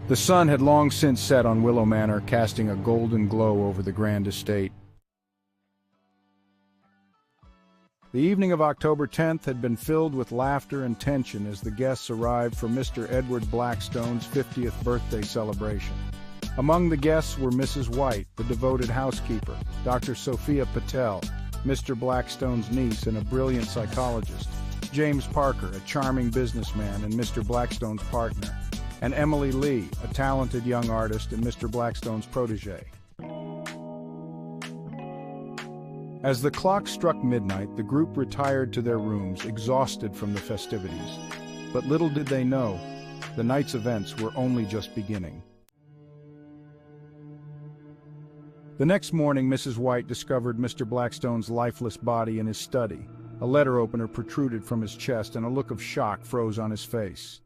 The sun had long since set on Willow Manor, casting a golden glow over the grand estate. The evening of October 10th had been filled with laughter and tension as the guests arrived for Mr. Edward Blackstone's 50th birthday celebration. Among the guests were Mrs. White, the devoted housekeeper, Dr. Sophia Patel, Mr. Blackstone's niece and a brilliant psychologist, James Parker, a charming businessman and Mr. Blackstone's partner, and Emily Lee, a talented young artist and Mr. Blackstone's protege. As the clock struck midnight, the group retired to their rooms, exhausted from the festivities. But little did they know, the night's events were only just beginning. The next morning, Mrs. White discovered Mr. Blackstone's lifeless body in his study. A letter opener protruded from his chest, and a look of shock froze on his face.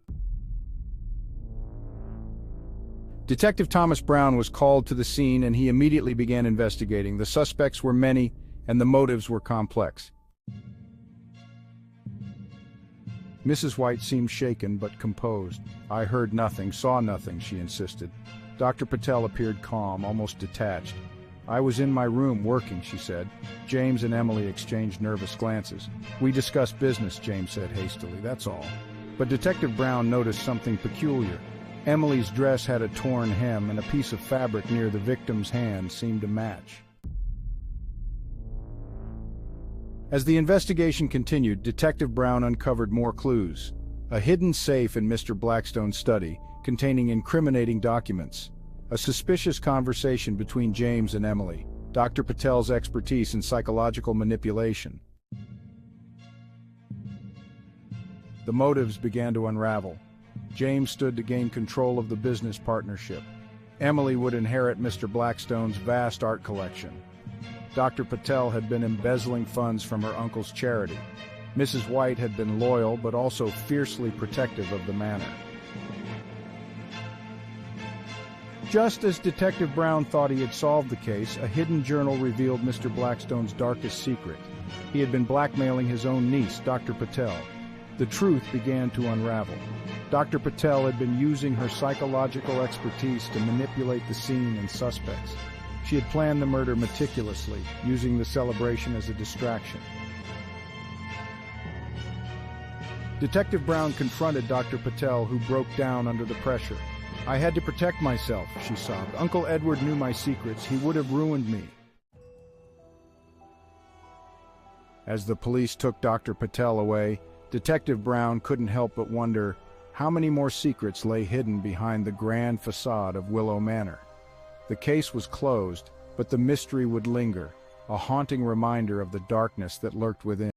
Detective Thomas Brown was called to the scene, and he immediately began investigating. The suspects were many, and the motives were complex. Mrs. White seemed shaken but composed. "I heard nothing, saw nothing," she insisted. Dr. Patel appeared calm, almost detached. "I was in my room working," she said. James and Emily exchanged nervous glances. "We discussed business," James said hastily, "that's all." But Detective Brown noticed something peculiar. Emily's dress had a torn hem, and a piece of fabric near the victim's hand seemed to match. As the investigation continued, Detective Brown uncovered more clues. A hidden safe in Mr. Blackstone's study, containing incriminating documents. A suspicious conversation between James and Emily. Dr. Patel's expertise in psychological manipulation. The motives began to unravel. James stood to gain control of the business partnership. Emily would inherit Mr. Blackstone's vast art collection. Dr. Patel had been embezzling funds from her uncle's charity. Mrs. White had been loyal but also fiercely protective of the manor. Just as Detective Brown thought he had solved the case, a hidden journal revealed Mr. Blackstone's darkest secret. He had been blackmailing his own niece, Dr. Patel. The truth began to unravel. Dr. Patel had been using her psychological expertise to manipulate the scene and suspects. She had planned the murder meticulously, using the celebration as a distraction. Detective Brown confronted Dr. Patel, who broke down under the pressure. "I had to protect myself," she sobbed. "Uncle Edward knew my secrets. He would have ruined me." As the police took Dr. Patel away, Detective Brown couldn't help but wonder how many more secrets lay hidden behind the grand facade of Willow Manor. The case was closed, but the mystery would linger, a haunting reminder of the darkness that lurked within.